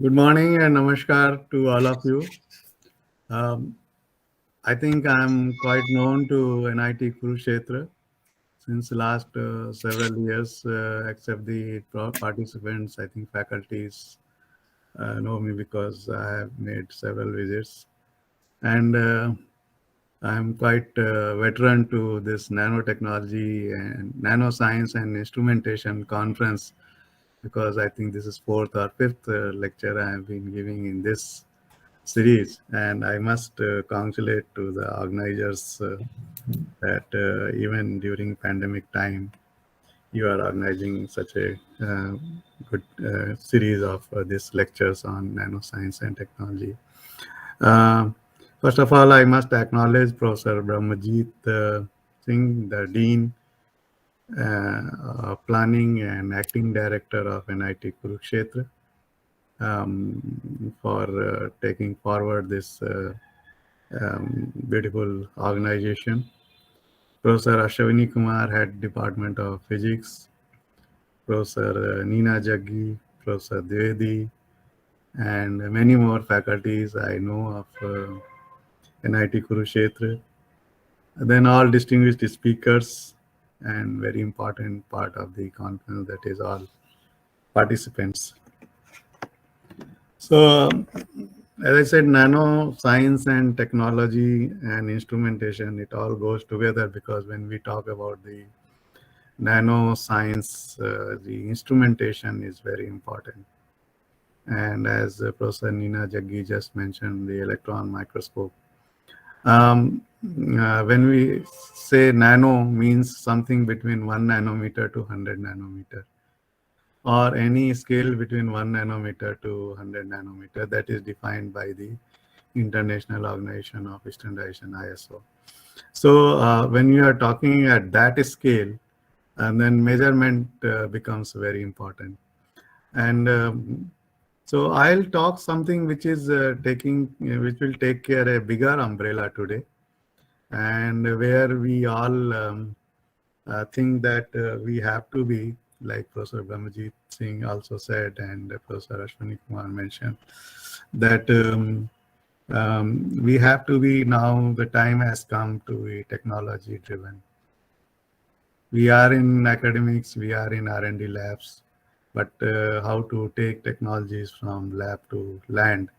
Good morning and namaskar to all of you. Um, I think I'm quite known to NIT Kurukshetra since last several years, except the participants. I think faculties know me because I have made several visits, and I'm quite veteran to this nanotechnology and nanoscience and instrumentation conference because I think this is fourth or fifth lecture I have been giving in this series, and I must congratulate to the organizers that even during pandemic time, you are organizing such a good series of these lectures on nanoscience and technology. Uh, First of all, I must acknowledge Professor Brahmajit Singh, the Dean, Planning and Acting Director of NIT Kurukshetra, for taking forward this beautiful organization. Professor Ashwini Kumar, Head Department of Physics, Professor Neena Jaggi, Professor Dwivedi, and many more faculties I know of NIT Kurukshetra. Then all distinguished speakers and very important part of the conference, that is all participants. So, as I said, nano science and technology and instrumentation, it all goes together because when we talk about the nano science, the instrumentation is very important. And as Professor Neena Jaggi just mentioned, the electron microscope. When we say nano means something between 1 nanometer to 100 nanometer, or any scale between 1 nanometer to 100 nanometer that is defined by the International Organization of Standardization, ISO. So when you are talking at that scale, and then measurement becomes very important. And so I'll talk something which is which will take care a bigger umbrella today, and where we all think that we have to be, like Professor Brahmajit Singh also said, and Professor Ashwani Kumar mentioned, that we have to be now, the time has come to be technology driven. We are in academics, we are in R&D labs, but how to take technologies from lab to land,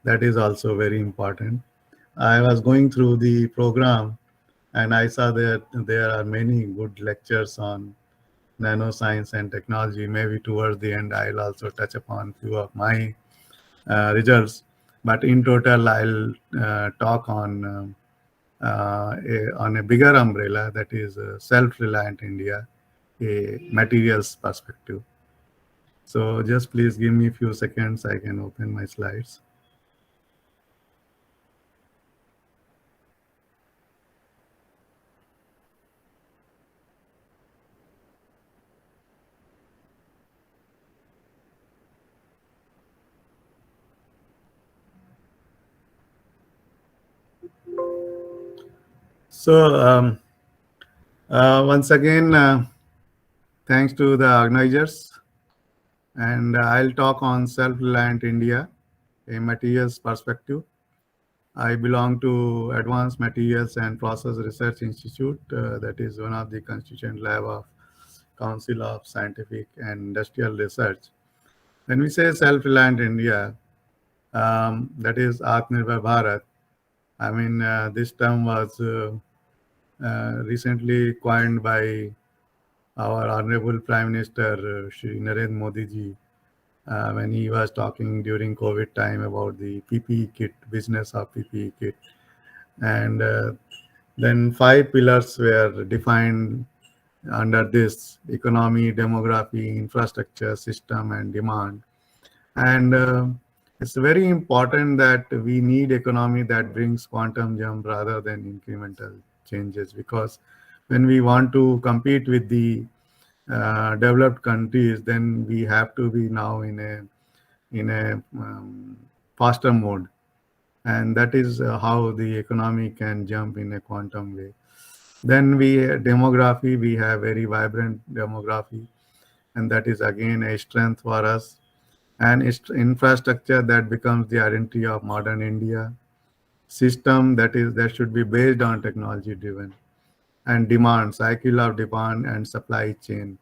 that is also very important. I was going through the program and I saw that there are many good lectures on nanoscience and technology. Maybe towards the end, I'll also touch upon few of my results. But in total, I'll talk on a bigger umbrella, that is self-reliant India, a materials perspective. So just please give me a few seconds. I can open my slides. So once again, thanks to the organizers. And I'll talk on self-reliant India, a materials perspective. I belong to Advanced Materials and Process Research Institute, that is one of the constituent lab of Council of Scientific and Industrial Research. When we say self-reliant India, that is Atmanirbhar Bharat. I mean, this term was recently coined by our Honorable Prime Minister, Shri Narendra Modi ji, when he was talking during COVID time about the PPE kit, business of PPE kit. And then 5 pillars were defined under this: economy, demography, infrastructure, system, and demand. And it's very important that we need economy that brings quantum jump rather than incremental changes, because when we want to compete with the developed countries, then we have to be now in a faster mode, and that is how the economy can jump in a quantum way. Then demography, we have very vibrant demography, and that is again a strength for us. and infrastructure that becomes the identity of modern India, system that should be based on technology driven, and demand, cycle of demand and supply chain.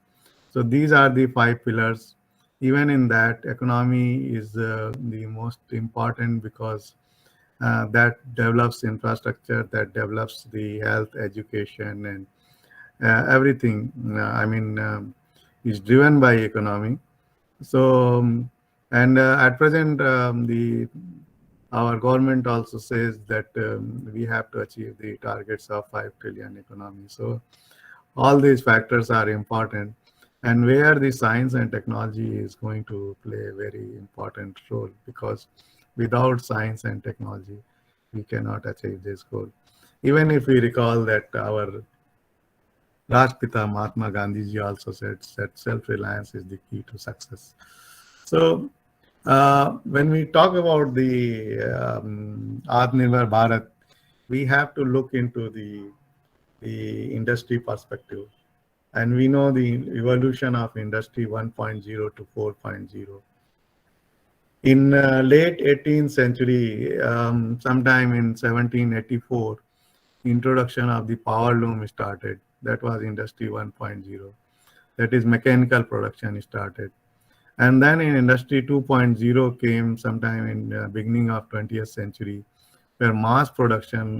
So these are the five pillars. Even in that, economy is the most important because that develops infrastructure, that develops the health, education, and everything. Is driven by economy. So, and at present, the our government also says that we have to achieve the targets of 5 trillion economy. So all these factors are important, and where the science and technology is going to play a very important role, because without science and technology, we cannot achieve this goal. Even if we recall that our Rajpita Mahatma Gandhi ji also said that self-reliance is the key to success. So when we talk about the Atmanirbhar Bharat, we have to look into the industry perspective. And we know the evolution of industry 1.0 to 4.0. In late 18th century, sometime in 1784, introduction of the power loom started. That was industry 1.0. That is mechanical production started. And then in industry 2.0 came sometime in beginning of 20th century, where mass production,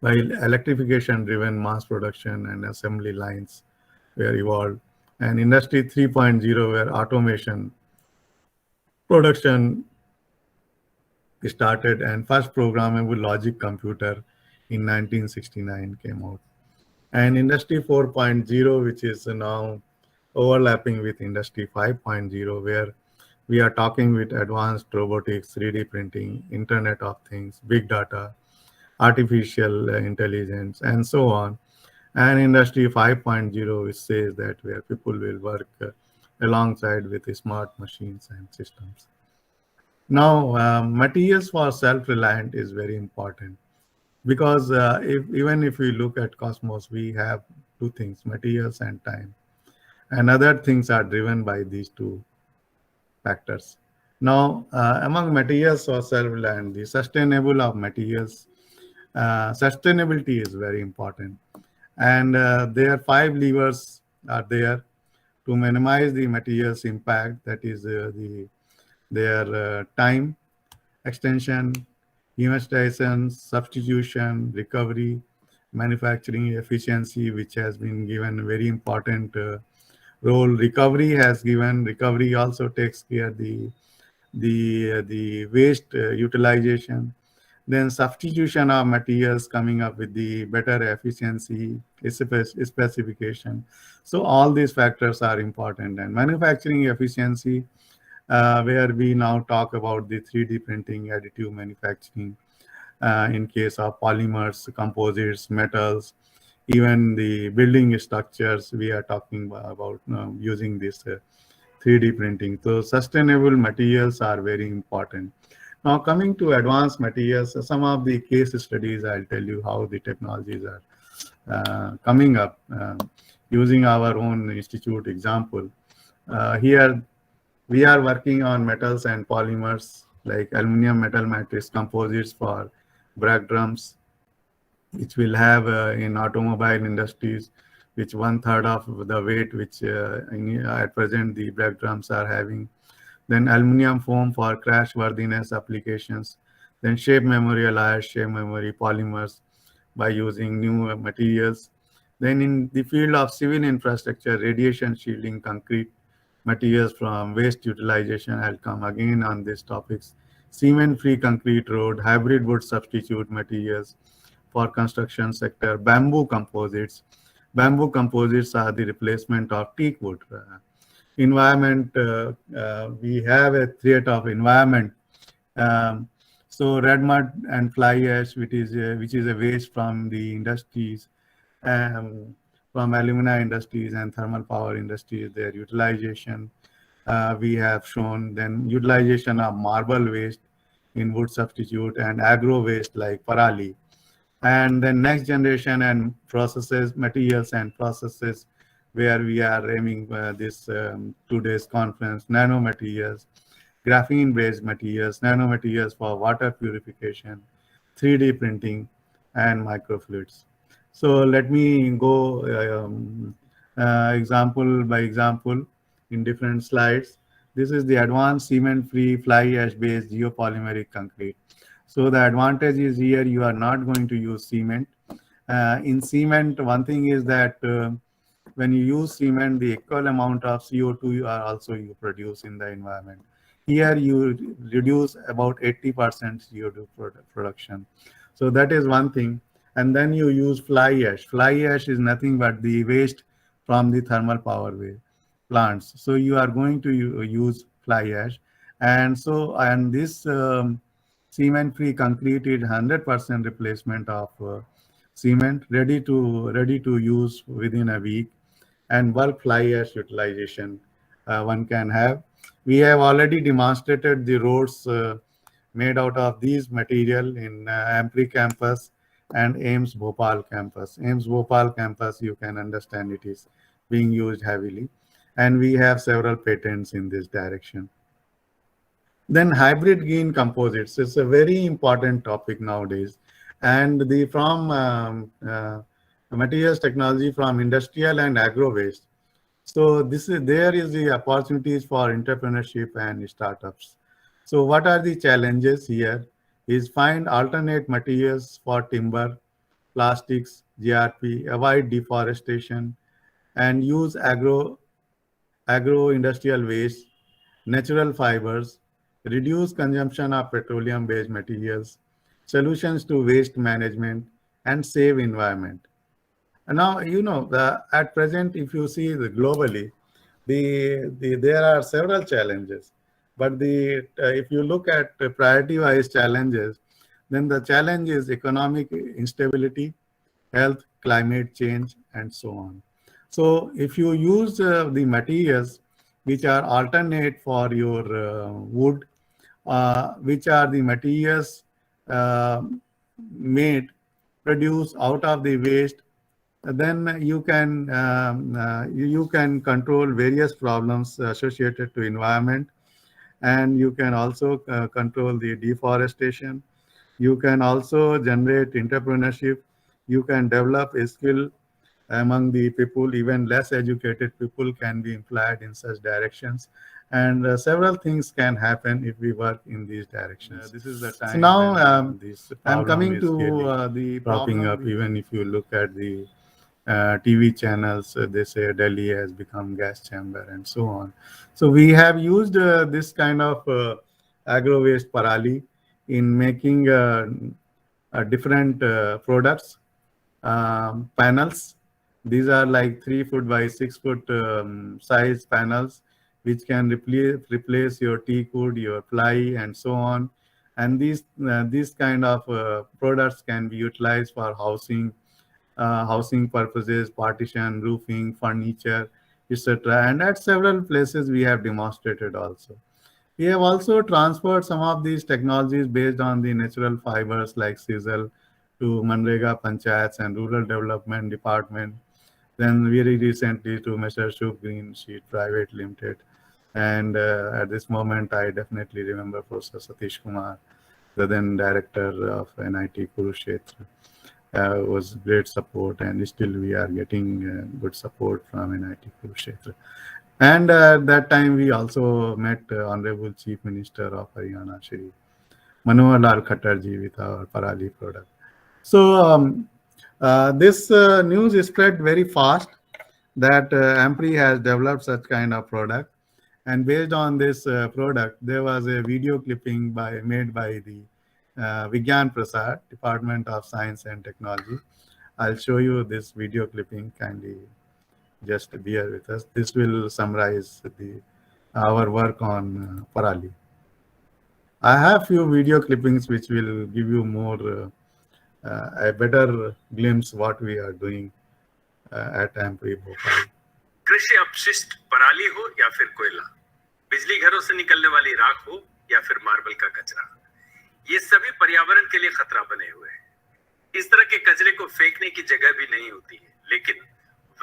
by electrification driven mass production and assembly lines were evolved. And industry 3.0, where automation production started, and first programmable logic computer in 1969 came out. And industry 4.0, which is now overlapping with industry 5.0, where we are talking with advanced robotics, 3D printing, internet of things, big data, artificial intelligence, and so on. And industry 5.0, which says that where people will work alongside with the smart machines and systems. Now, materials for self-reliant is very important, because even if we look at Cosmos, we have two things, materials and time. And other things are driven by these two factors. Now, among materials for self-reliant, the sustainable of materials, sustainability is very important. And there are 5 levers are there to minimize the materials impact. That is their time extension, investigation, substitution, recovery, manufacturing efficiency, which has been given a very important role. Recovery also takes care the waste utilization. Then substitution of materials, coming up with the better efficiency specification. So all these factors are important. And manufacturing efficiency, where we now talk about the 3D printing, additive manufacturing, in case of polymers, composites, metals, even the building structures, we are talking about using this 3D printing. So sustainable materials are very important. Now coming to advanced materials, some of the case studies, I'll tell you how the technologies are coming up using our own institute example. Here we are working on metals and polymers like aluminum metal matrix composites for brake drums, which will have in automobile industries, which 1/3 of the weight which at present the brake drums are having. Then aluminum foam for crash worthiness applications. Then shape memory alloys, shape memory polymers by using new materials. Then in the field of civil infrastructure, radiation shielding concrete materials from waste utilization. I'll come again on these topics. Cement-free concrete road, hybrid wood substitute materials for construction sector, bamboo composites. Bamboo composites are the replacement of teak wood. Environment, we have a threat of environment. So red mud and fly ash, which is a waste from the industries, um, from alumina industries and thermal power industries, their utilization we have shown. Then utilization of marble waste in wood substitute and agro waste like parali. And then next generation and processes, materials and processes, where we are aiming this today's conference, nanomaterials, graphene-based materials, nanomaterials for water purification, 3D printing, and microfluids. So let me go example by example in different slides. This is the advanced cement-free fly ash-based geopolymeric concrete. So the advantage is here you are not going to use cement. In cement, one thing is that when you use cement, the equal amount of CO2 you produce in the environment. Here you reduce about 80% CO2 production. So that is one thing. And then you use fly ash. Fly ash is nothing but the waste from the thermal power plants. So you are going to use fly ash. And this cement-free concrete is 100% replacement of cement, ready to use within a week, and bulk fly ash utilization one can have. We have already demonstrated the roads made out of these material in Ampri campus and AIMS Bhopal campus. AIMS Bhopal campus, you can understand it is being used heavily. And we have several patents in this direction. Then hybrid green composites is a very important topic nowadays. And materials technology from industrial and agro waste. So there is the opportunities for entrepreneurship and startups. So what are the challenges here? Is find alternate materials for timber, plastics, GRP, avoid deforestation, and use agro-industrial waste, natural fibers, reduce consumption of petroleum-based materials, solutions to waste management, and save environment. And now, at present, if you see globally, there are several challenges. But if you look at the priority-wise challenges, then the challenge is economic instability, health, climate change, and so on. So if you use the materials which are alternate for your wood, which are the materials uh, made, produced out of the waste, then you can control various problems associated to environment, and you can also control the deforestation. You can also generate entrepreneurship. You can develop a skill among the people. Even less educated people can be employed in such directions, and several things can happen if we work in these directions. This is the time. So now I'm coming to the popping up. Even if you look at the TV channels, they say Delhi has become gas chamber and so on. So we have used this kind of agro waste parali in making different products, panels. These are like 3 foot by 6 foot size panels, which can replace your teak wood, your ply, and so on. And these kind of products can be utilized for housing purposes, partition, roofing, furniture, etc. And at several places we have demonstrated also. We have also transferred some of these technologies based on the natural fibers like sisal to Manrega Panchayats and Rural Development Department. Then very recently to Mr. Shub Green Sheet Private Limited. And at this moment, I definitely remember Professor Satish Kumar, the then director of NIT Kurukshetra. Was great support, and still we are getting good support from NIT Kurukshetra. And at that time, we also met Honorable Chief Minister of Haryana, Shri Manohar Lal Khattar ji, with our Parali product. So this news spread very fast that Ampri has developed such kind of product. And based on this product, there was a video clipping made by the Vigyan Prasad, Department of Science and Technology. I'll show you this video clipping. Kindly just bear with us. This will summarize our work on Parali. I have few video clippings which will give you more a better glimpse what we are doing at Ampri Bhopal. कृषि अपशिष्ट पराली हो या फिर कोयला, बिजली घरों से निकलने वाली राख हो या फिर मार्बल का कचरा, ये सभी पर्यावरण के लिए खतरा बने हुए हैं। इस तरह के कचरे को फेंकने की जगह भी नहीं होती है, लेकिन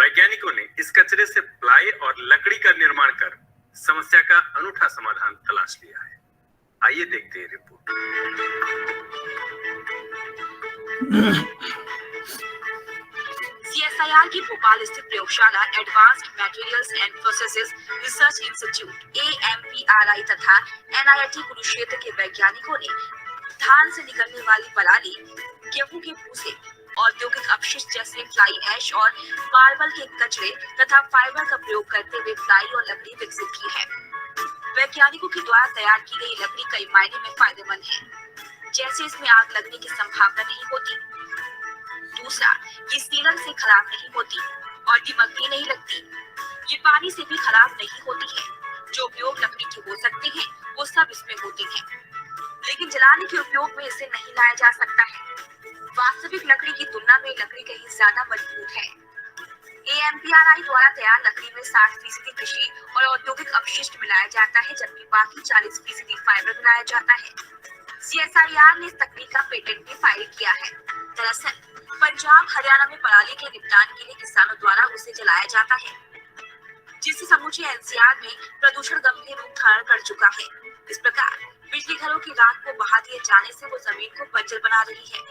वैज्ञानिकों ने इस कचरे से प्लाई और लकड़ी का निर्माण कर समस्या का अनूठा समाधान तलाश लिया है। आइए देखते हैं रिपोर्ट। CSIR की भोपाल स्थित प्रयोगशाला advanced materials and processes research institute AMPRI तथा NIT कुरुक्षेत्र के वैज्ञानिकों ने धान से निकलने वाली पराली, गेहूं के भूसे, औद्योगिक अपशिष्ट जैसे फ्लाई ऐश और मार्बल के कचरे तथा फाइबर का प्रयोग करते हुए फ्लाई और लकड़ी विकसित की है। वैज्ञानिकों के द्वारा तैयार की गई लकड़ी कई मायने में फायदेमंद है, जैसे इसमें आग लगने की संभावना नहीं होती। दूसरा, ये सीलन से खराब नहीं होती और दिमकनी नहीं लगती। ये पानी से भी खराब नहीं होती है। जो उपयोग लकड़ी के हो सकते हैं वो सब इसमें होते हैं, लेकिन जलाने के उपयोग में इसे नहीं लाया जा सकता है। वास्तविक लकड़ी की तुलना में लकड़ी कहीं ज्यादा मजबूत है। AMPRI द्वारा तैयार लकड़ी में 60% कृषि और औद्योगिक अपशिष्ट मिलाया जाता है, जबकि बाकी 40% फाइबर मिलाया जाता है। CSIR ने इस तकनीक का पेटेंट भी फाइल किया है। दरअसल पंजाब हरियाणा में पराली के निपटान के लिए किसानों द्वारा उसे जलाया जाता है, जिससे समूचे NCR में प्रदूषण गंभीर रूप धारण कर चुका है। इस प्रकार बिजली घरों की राख को बहा दिए जाने से वो जमीन को बंजर बना रही है।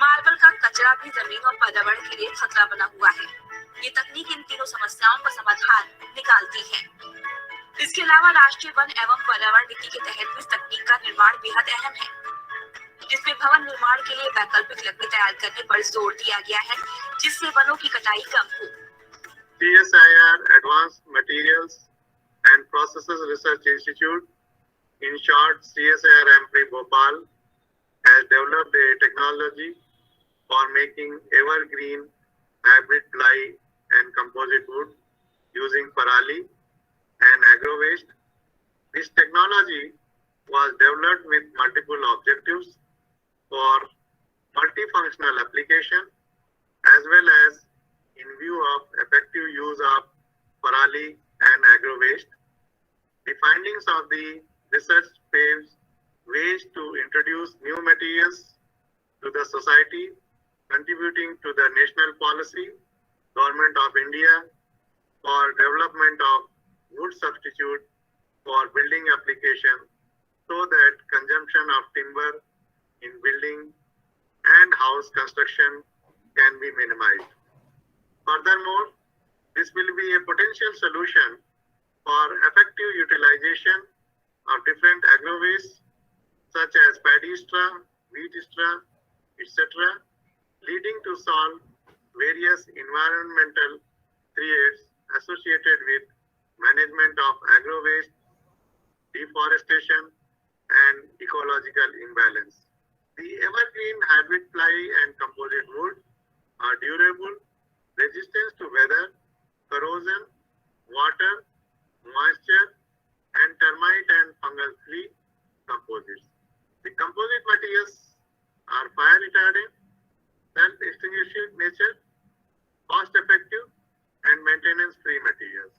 मार्बल का कचरा भी जमीन और पर्यावरण के लिए खतरा बना हुआ है। ये तकनीक इन तीनों समस्याओं का समाधान निकालती है। इसके अलावा राष्ट्रीय वन एवं पर्यावरण नीति के तहत इस तकनीक का निर्माण बेहद अहम है, जिसमें भवन निर्माण के लिए वैकल्पिक लकड़ी तैयार करने पर जोर दिया गया है, जिससे वनों की कटाई कम हो। CSIR Advanced Materials and Processes Research Institute, in short CSIR AMPRI Bhopal, has developed a technology for making evergreen hybrid ply and composite wood using parali and agro waste. This technology was developed with multiple objectives for multifunctional application as well as in view of effective use of parali and agro waste. The findings of the research paves ways to introduce new materials to the society, contributing to the national policy, Government of India, for development of wood substitute for building application so that consumption of timber in building and house construction can be minimized. Furthermore, this will be a potential solution for effective utilization of different agro wastes such as paddy straw, wheat straw, etc., leading to solve various environmental threats associated with management of agro waste, deforestation, and ecological imbalance. The evergreen hybrid ply and composite wood are durable, resistant to weather, corrosion, water, moisture, and termite and fungal free composites. The composite materials are fire retardant, self-extinguishing nature, cost effective, and maintenance free materials.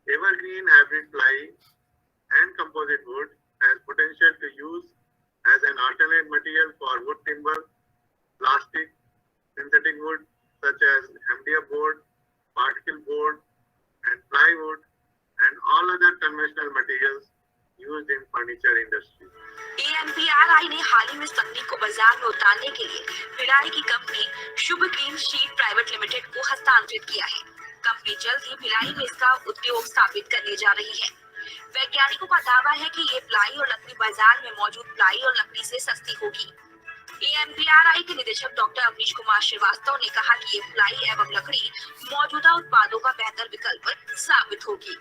Evergreen hybrid ply and composite wood has potential to use as an alternate material for wood timber, plastic, synthetic wood such as MDF board, particle board, and plywood, and all other conventional materials used in furniture industry. AMPRI ने हाल ही में इस तकनीक को बाजार में उतारने के लिए भिलाई की कंपनी शुभ ग्रीन शीट प्राइवेट लिमिटेड को हस्तांतरित किया है। कंपनी जल्द ही भिलाई में इसका उद्योग स्थापित करने जा रही है। वैज्ञानिकों का दावा है कि ये प्लाई और लकड़ी बाजार में मौजूद प्लाई और लकड़ी से सस्ती होगी। AMPRI के निदेशक डॉक्टर अवनीश कुमार श्रीवास्तव ने कहा कि ये प्लाई एवं लकड़ी मौजूदा उत्पादों का बेहतर विकल्प साबित होगी।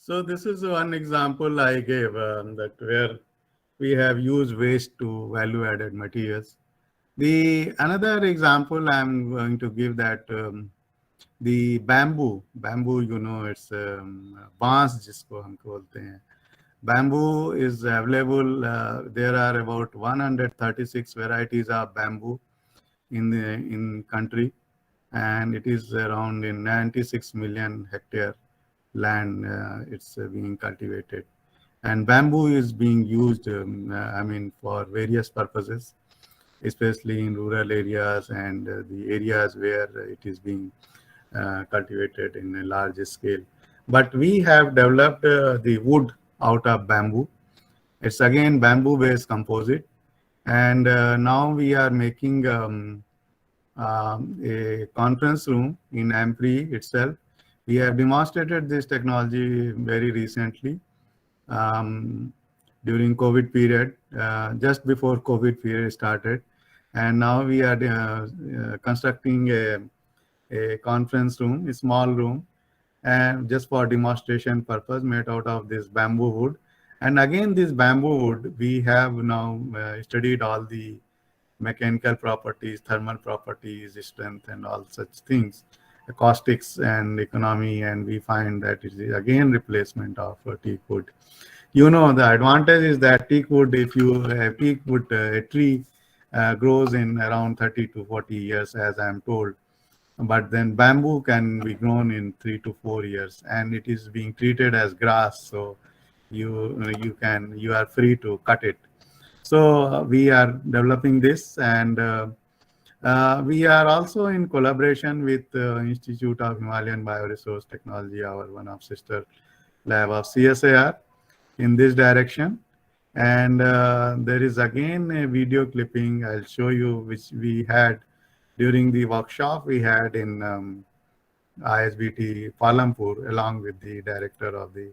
So this is one example I gave that where we have used waste to value-added materials. The another example I'm going to give that the bamboo, it's बांस जिसको हम बोलते हैं. Bamboo is available. There are about 136 varieties of bamboo in country, and it is around in 96 million hectare land. It's being cultivated, and bamboo is being used. For various purposes, especially in rural areas and the areas where it is being cultivated in a large scale. But we have developed the wood out of bamboo. It's again bamboo-based composite, and now we are making a conference room in AMPRI itself. We have demonstrated this technology very recently during COVID period, just before COVID period started, and now we are constructing a conference room, a small room, and just for demonstration purpose, made out of this bamboo wood. And again, this bamboo wood, we have now studied all the mechanical properties, thermal properties, strength, and all such things, acoustics and economy, and we find that it is again replacement of teak wood. The advantage is that teak wood, if you have teak wood, a tree grows in around 30 to 40 years, as I am told. But then bamboo can be grown in 3 to 4 years, and it is being treated as grass, so you are free to cut it. So we are developing this, and we are also in collaboration with Institute of Himalayan Bioresource Technology, our one of sister lab of CSIR, in this direction. And there is again a video clipping I'll show you, which we had during the workshop we had in ISBT Palampur, along with the director of the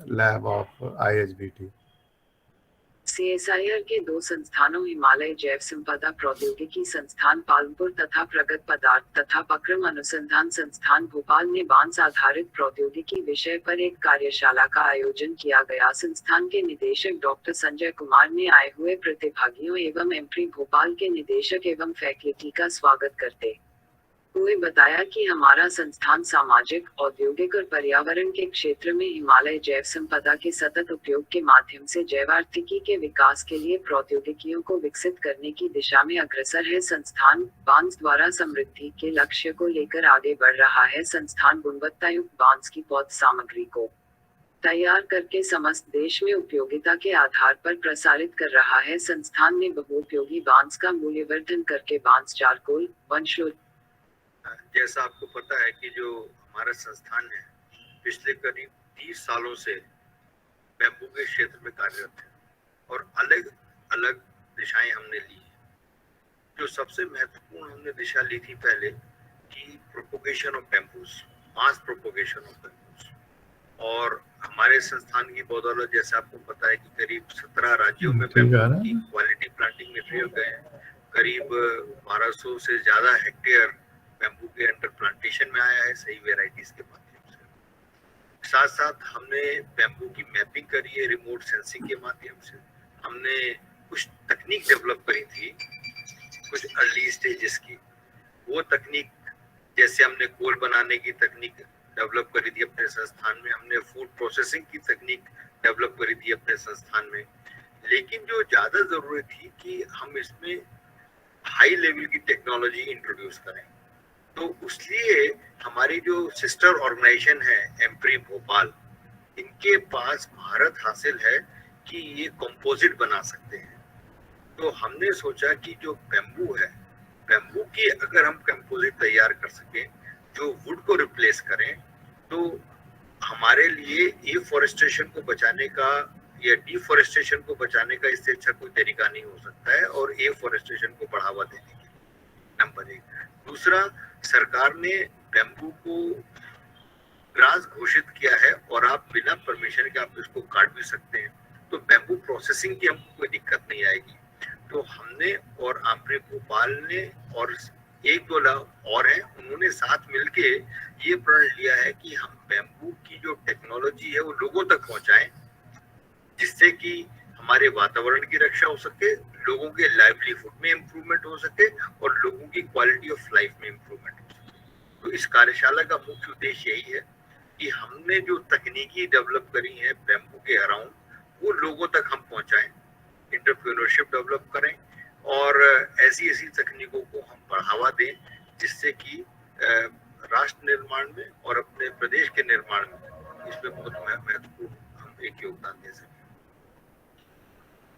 lab of ISBT. CSIR के दो संस्थानों हिमालय जैव संपदा प्रौद्योगिकी संस्थान पालमपुर तथा प्रगत पदार्थ तथा पक्रम अनुसंधान संस्थान भोपाल ने बांस आधारित प्रौद्योगिकी विषय पर एक कार्यशाला का आयोजन किया गया. संस्थान के निदेशक डॉक्टर संजय कुमार ने आए हुए प्रतिभागियों एवं एम्प्री भोपाल के निदेशक एवं फैकल्टी का स्वागत करते हुए बताया कि हमारा संस्थान सामाजिक, औद्योगिक और पर्यावरण के क्षेत्र में हिमालय जैव संपदा के सतत उपयोग के माध्यम से जैवार्थिकी के विकास के लिए प्रौद्योगिकियों को विकसित करने की दिशा में अग्रसर है. संस्थान बांस द्वारा समृद्धि के लक्ष्य को लेकर आगे बढ़ रहा है. संस्थान गुणवत्तायुक्त बांस की पौध सामग्री को तैयार करके समस्त देश में उपयोगिता के आधार पर प्रसारित कर रहा है. संस्थान ने बहुउपयोगी बांस का मूल्यवर्धन करके बांस चारकोल, वंशलोच. जैसा आपको पता है कि जो हमारा संस्थान है पिछले करीब 30 सालों से बैम्बू के क्षेत्र में कार्यरत है और अलग अलग दिशाएं हमने ली. जो सबसे महत्वपूर्ण हमने दिशा ली थी पहले कि propagation of bamboos, mass propagation of bamboos. और हमारे संस्थान की बदौलत जैसे आपको पता है कि करीब 17 राज्यों में बैम्बू की क्वालिटी प्लांटिंग में प्रयोग गए हैं. करीब 1200 से ज्यादा हेक्टेयर बैम्बू के अंडर प्लांटेशन में आया है सही वेराइटीज के माध्यम से. साथ साथ हमने बैम्बू की मैपिंग करी है रिमोट सेंसिंग के माध्यम से. हमने कुछ तकनीक डेवलप करी थी कुछ अर्ली स्टेजेस की. वो तकनीक जैसे हमने कोल बनाने की तकनीक डेवलप करी थी अपने संस्थान में, हमने फूड प्रोसेसिंग की तकनीक डेवलप करी थी अपने संस्थान में. लेकिन जो ज्यादा जरूरी थी कि हम इसमें हाई लेवल की टेक्नोलॉजी इंट्रोड्यूस करें. तो उसलिए हमारी जो सिस्टर ऑर्गेनाइजेशन है एम्प्री भोपाल, इनके पास महारत हासिल है कि ये कंपोजिट बना सकते हैं. तो हमने सोचा कि जो बैम्बू है, बैम्बू की अगर हम कंपोजिट तैयार कर सकें जो वुड को रिप्लेस करें, तो हमारे लिए एफॉरेस्टेशन को बचाने का या डिफॉरेस्टेशन को बचाने का इससे अच्छा कोई तरीका नहीं हो सकता है और एफॉरेस्टेशन को बढ़ावा देने के लिए. नंबर 1. दूसरा, सरकार ने बैम्बू को ग्रास घोषित किया है और आप बिना परमिशन के आप इसको काट भी सकते हैं. तो बैम्बू प्रोसेसिंग की हमको कोई दिक्कत नहीं आएगी. तो हमने और आम्प्री भोपाल ने और 1-2 लोग और हैं, उन्होंने साथ मिलके ये प्रण लिया है कि हम बैम्बू की जो टेक्नोलॉजी है वो लोगों तक पहुंचाएं, जिससे कि हमारे वातावरण की रक्षा हो सके, लोगों के लाइवलीहुड में इम्प्रूवमेंट हो सके और लोगों की क्वालिटी ऑफ लाइफ में इम्प्रूवमेंट हो सके। तो इस कार्यशाला का मुख्य उद्देश्य यही है कि हमने जो तकनीकी डेवलप करी है बैम्बू के अराउंड, वो लोगों तक हम पहुंचाएं, एंटरप्रेन्योरशिप डेवलप करें और ऐसी ऐसी तकनीकों को हम बढ़ावा दें जिससे कि राष्ट्र निर्माण में और अपने प्रदेश के निर्माण में इसमें बहुत महत्वपूर्ण हम एक योगदान दे सकें।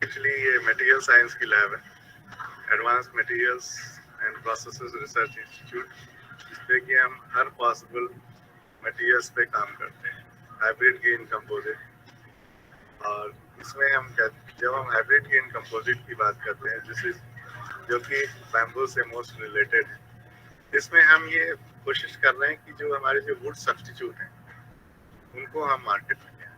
एक्चुअली ये मटेरियल साइंस की लैब है, advance materials and processes research institute, जिसपे कि हम हर पॉसिबल मटेरियल्स पे काम करते हैं, हाइब्रिड गेन कंपोजिट। और इसमें हम जब हम हाइब्रिड गेन कंपोजिट की बात करते हैं, जो कि बैम्बू से मोस्ट रिलेटेड है, इसमें हम ये कोशिश कर रहे हैं कि जो हमारे जो वुड सब्स्टिट्यूट हैं उनको हम मार्केट में लें,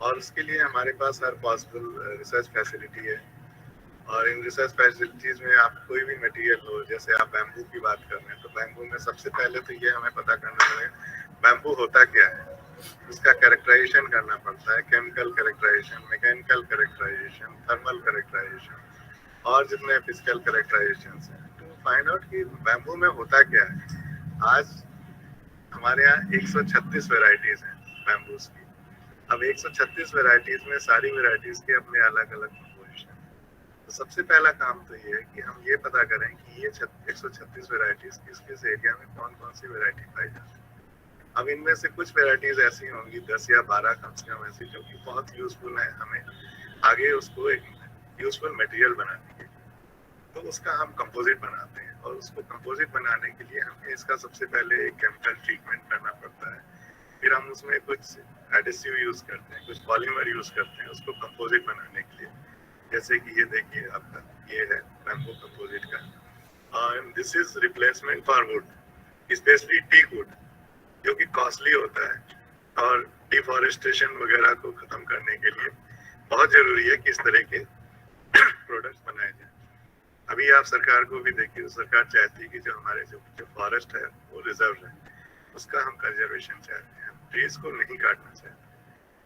और उसके लिए हमारे पास हर पॉसिबल रिसर्च फैसिलिटी है। और इन रिसर्च फैसिलिटीज में आप कोई भी मटेरियल हो, जैसे आप बैम्बू की बात कर रहे हैं, तो बैम्बू में सबसे पहले तो ये हमें पता करना पड़ेगा बैम्बू होता क्या है, उसका कैरेक्टराइजेशन करना पड़ता है, chemical characterisation, mechanical characterisation, thermal characterisation और जितने फिजिकल कैरेक्टराइजेशन हैं, तो फाइंड आउट कि बैम्बू में होता क्या है। आज हमारे यहाँ 136 वेराइटीज हैं बैम्बूज की। अब 136 वेराइटीज में सारी वेराइटीज के अपने अलग अलग कंपोजिशन है। तो सबसे पहला काम तो ये है कि हम ये पता करें कि ये 136 वेराइटीज किस किस एरिया में कौन कौन सी वेराइटी पाई जाती है। अब इनमें से कुछ वेराइटीज ऐसी होंगी, 10 या 12 कम से कम ऐसी, जो कि बहुत यूजफुल है हमें आगे उसको एक यूजफुल मटेरियल बनाने के लिए। तो उसका हम कंपोजिट बनाते हैं, और उसको कंपोजिट बनाने के लिए हमें इसका सबसे पहले एक केमिकल ट्रीटमेंट करना पड़ता है। फिर हम उसमें कुछ एडिसिव यूज करते हैं, कुछ पॉलीमर यूज करते हैं उसको कंपोजिट बनाने के लिए। जैसे कि ये देखिए आपका ये है बैम्बू कंपोजिट का, और this is replacement for wood, specially teak wood, जो कि कॉस्टली होता है और डिफॉरेस्टेशन वगैरह को खत्म करने के लिए बहुत जरूरी है कि इस तरह के प्रोडक्ट्स बनाए जाए। अभी आप सरकार को भी देखिए, सरकार चाहती है कि जो हमारे जो फॉरेस्ट है वो रिजर्व है, उसका हम कंजर्वेशन चाहते हैं, ट्रीज को नहीं काटना चाहते।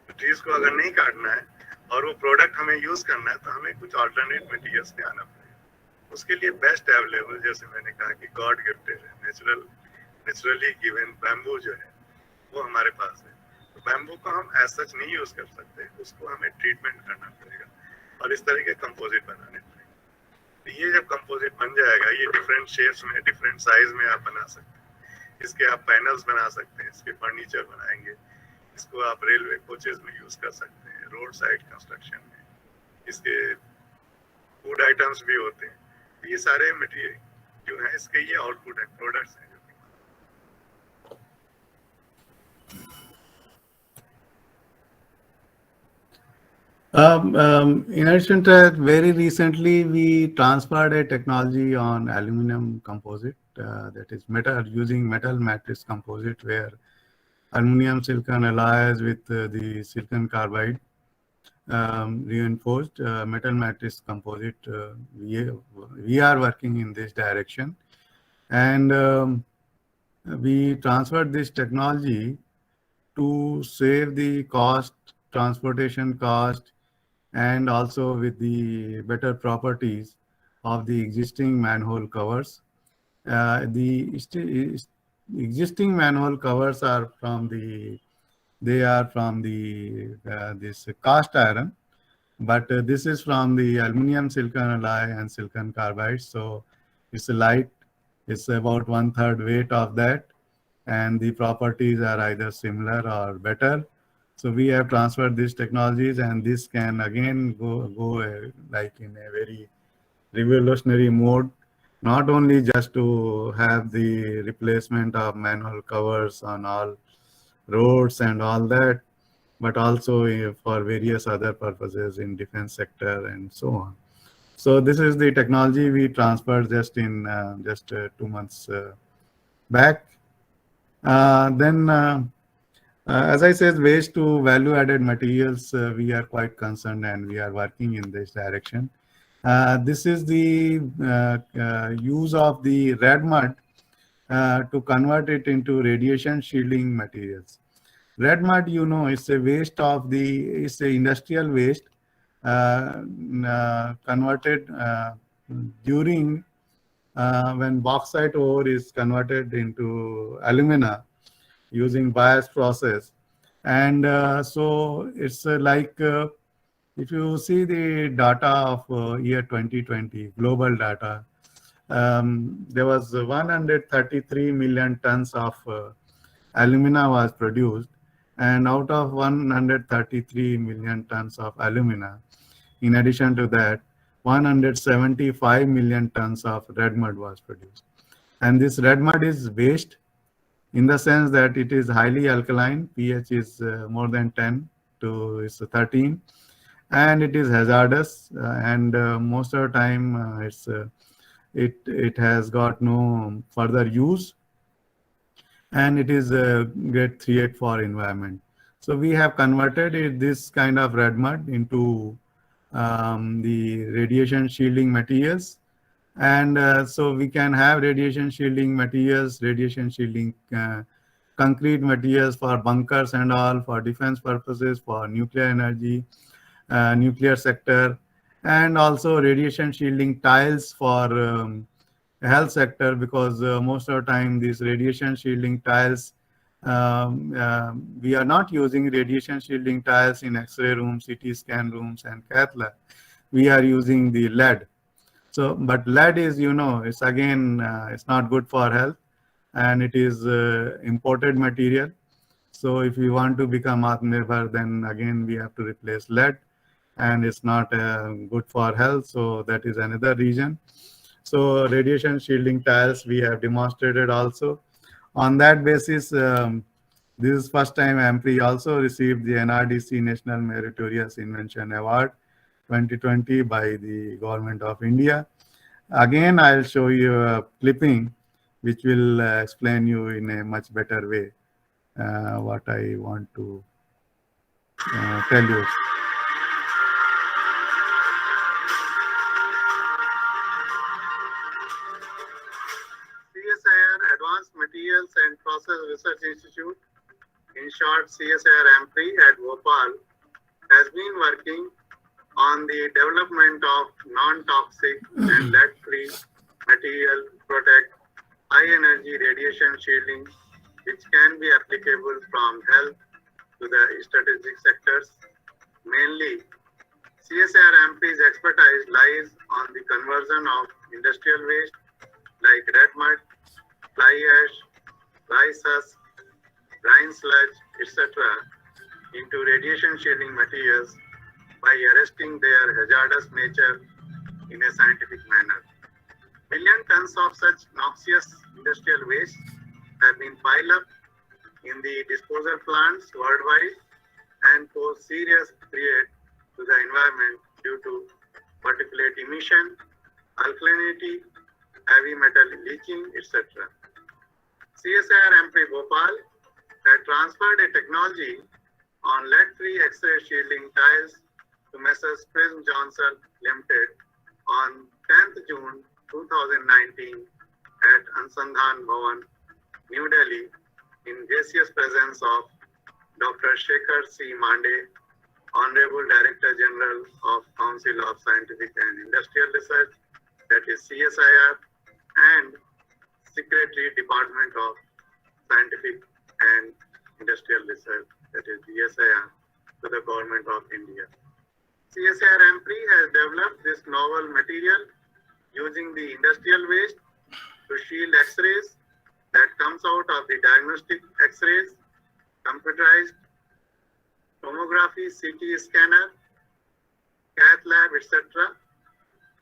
तो ट्रीज को अगर नहीं काटना है और वो प्रोडक्ट हमें यूज करना है, तो हमें कुछ ऑल्टरनेट मटेरियल्स पे आना पड़ेगा। उसके लिए बेस्ट अवेलेबल, जैसे मैंने कहा कि गॉड गिफ्टेड है, नेचुरली गिवन बैम्बू जो है वो हमारे पास है। तो बैम्बू को हम एज सच नहीं यूज कर सकते, उसको हमें ट्रीटमेंट करना पड़ेगा और इस तरह के कंपोजिट बनाने पड़ेंगे। तो ये जब कंपोजिट बन जाएगा, ये डिफरेंट शेप्स में, डिफरेंट साइज में आप बना सकते हैं। इसके आप पैनल्स बना सकते हैं, इसके फर्नीचर बनाएंगे, इसको आप रेलवे कोचेस में यूज कर सकते हैं, रोड साइड कंस्ट्रक्शन में, इसके फूड आइटम्स भी होते हैं। तो ये सारे मटेरियल जो है इसके ये आउटपुट है, प्रोडक्ट्स हैं। In addition to that, very recently we transferred a technology on aluminum composite, that is using metal matrix composite, where aluminum silicon alloys with the silicon carbide reinforced metal matrix composite. We are working in this direction, and we transferred this technology to save the cost, transportation cost, and also with the better properties of the existing manhole covers. The existing manhole covers are from this cast iron, but this is from the aluminum silicon alloy and silicon carbide. So it's light. It's about 1/3 weight of that, and the properties are either similar or better. So we have transferred these technologies, and this can again go like in a very revolutionary mode, not only just to have the replacement of manhole covers on all roads and all that, but also for various other purposes in defense sector and so on. So this is the technology we transferred just in 2 months back. As I said, waste to value-added materials, we are quite concerned, and we are working in this direction. This is the use of the red mud to convert it into radiation shielding materials. Red mud, it's a waste it's a industrial waste converted during when bauxite ore is converted into alumina using bias process. And so it's if you see the data of year 2020, global data, there was 133 million tons of alumina was produced, and out of 133 million tons of alumina, in addition to that, 175 million tons of red mud was produced. And this red mud is waste in the sense that it is highly alkaline, pH is more than 10 to 13, and it is hazardous, and most of the time it has got no further use, and it is a great threat for environment. So we have converted this kind of red mud into the radiation shielding materials, and so we can have radiation shielding materials, radiation shielding concrete materials for bunkers and all, for defense purposes, for nuclear energy, nuclear sector, and also radiation shielding tiles for health sector, because most of the time these radiation shielding tiles, we are not using radiation shielding tiles in X-ray rooms, CT scan rooms, and cath lab. We are using the lead. So, but lead is, it's again, it's not good for health, and it is imported material. So if we want to become Atmanirbhar, then again we have to replace lead, and it's not good for health. So that is another reason. So radiation shielding tiles we have demonstrated also. On that basis, this is first time AMPRI also received the NRDC National Meritorious Invention Award 2020 by the Government of India. Again, I'll show you a clipping which will explain you in a much better way what I want to tell you. CSIR Advanced Materials and Process Research Institute, in short CSIR AMPRI at Bhopal, has been working on the development of non-toxic and lead-free material to protect high-energy radiation shielding, which can be applicable from health to the strategic sectors. Mainly, CSIR AMPRI's expertise lies on the conversion of industrial waste like red mud, fly ash, rice husk, brine sludge, etc. into radiation shielding materials by arresting their hazardous nature in a scientific manner. Million tons of such noxious industrial waste have been piled up in the disposal plants worldwide and pose serious threat to the environment due to particulate emission, alkalinity, heavy metal leaching, etc. CSIR AMPRI Bhopal had transferred a technology on lead-free X-ray shielding tiles to Messrs. Prism Johnson Limited on 10th June 2019 at Ansandhan Bhavan, New Delhi, in gracious presence of Dr. Shekhar C. Mande, Honorable Director General of Council of Scientific and Industrial Research, that is CSIR, and Secretary Department of Scientific and Industrial Research, that is DSIR, to the Government of India. CSIR AMPRI has developed this novel material using the industrial waste to shield X-rays that comes out of the diagnostic X-rays, computerized tomography, CT scanner, cath lab, etc.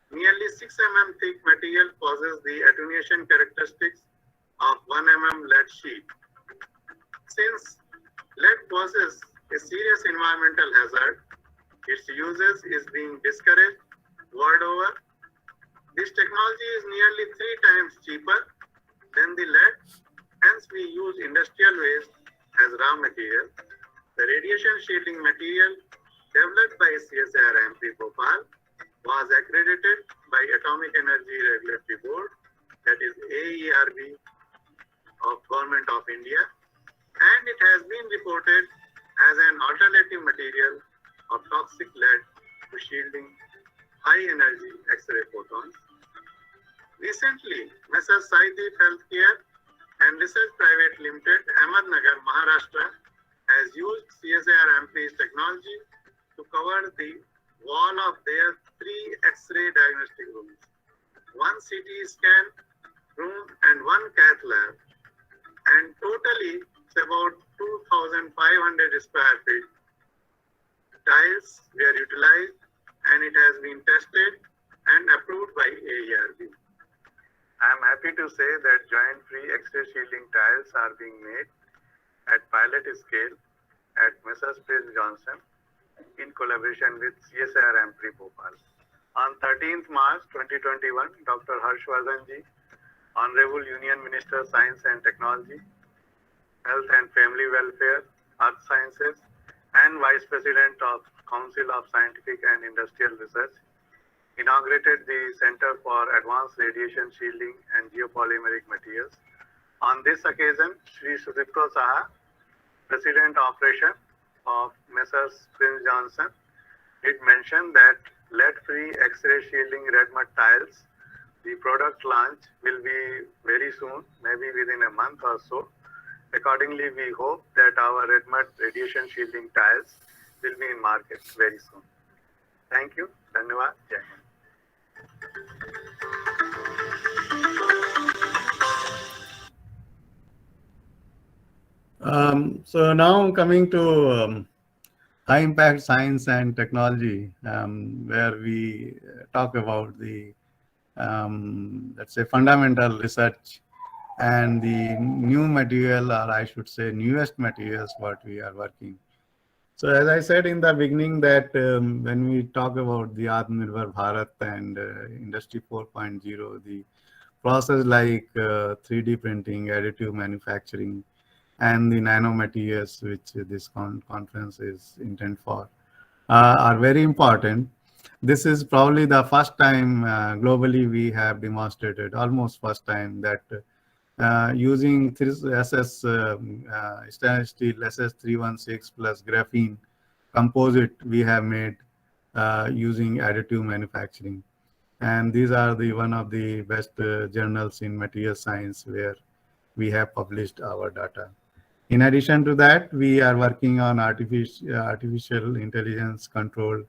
Nearly 6 mm thick material possesses the attenuation characteristics of 1 mm lead sheet. Since lead poses a serious environmental hazard, its usage is being discouraged world over. This technology is nearly 3 times cheaper than the lead, hence we use industrial waste as raw material. The radiation shielding material developed by CSIR AMPRI Bhopal was accredited by Atomic Energy Regulatory Board, that is AERB of Government of India, and it has been reported as an alternative material of toxic lead to shielding high energy X-ray photons. Recently, Messrs. Saideep Healthcare and Research Private Limited, Ahmednagar, Maharashtra, has used CSIR Ampri's technology to cover the wall of their 3 X-ray diagnostic rooms, 1 CT scan room and 1 cath lab, and totally it's about 2,500 square feet. Tiles were utilized and it has been tested and approved by AERB. I am happy to say that joint-free X-ray shielding tiles are being made at pilot scale at Messrs. Prince Johnson in collaboration with CSIR Ampri Bhopal. On 13th March 2021, Dr. Harshvardhan ji, Honorable Union Minister Science and Technology, Health and Family Welfare, Earth Sciences, and Vice President of Council of Scientific and Industrial Research, inaugurated the Center for Advanced Radiation Shielding and Geopolymeric Materials. On this occasion, Shri Sudipto Saha, President Operation of Messrs. Prince Johnson, did mention that lead-free X-ray shielding red mud tiles, the product launch will be very soon, maybe within a month or so. Accordingly, we hope that our red mud radiation shielding tiles will be in market very soon. Thank you. Dhanyavad. Jai Hind. So now coming to high impact science and technology, where we talk about the let's say fundamental research and the new material, or I should say newest materials what we are working. So as I said in the beginning that when we talk about the Atmanirbhar Bharat and Industry 4.0, the process like 3D printing, additive manufacturing, and the nanomaterials, which this conference is intended for, are very important. This is probably the first time globally we have demonstrated, almost first time, that using SS stainless steel SS316 plus graphene composite we have made using additive manufacturing. And these are the one of the best journals in material science where we have published our data. In addition to that, we are working on artificial intelligence controlled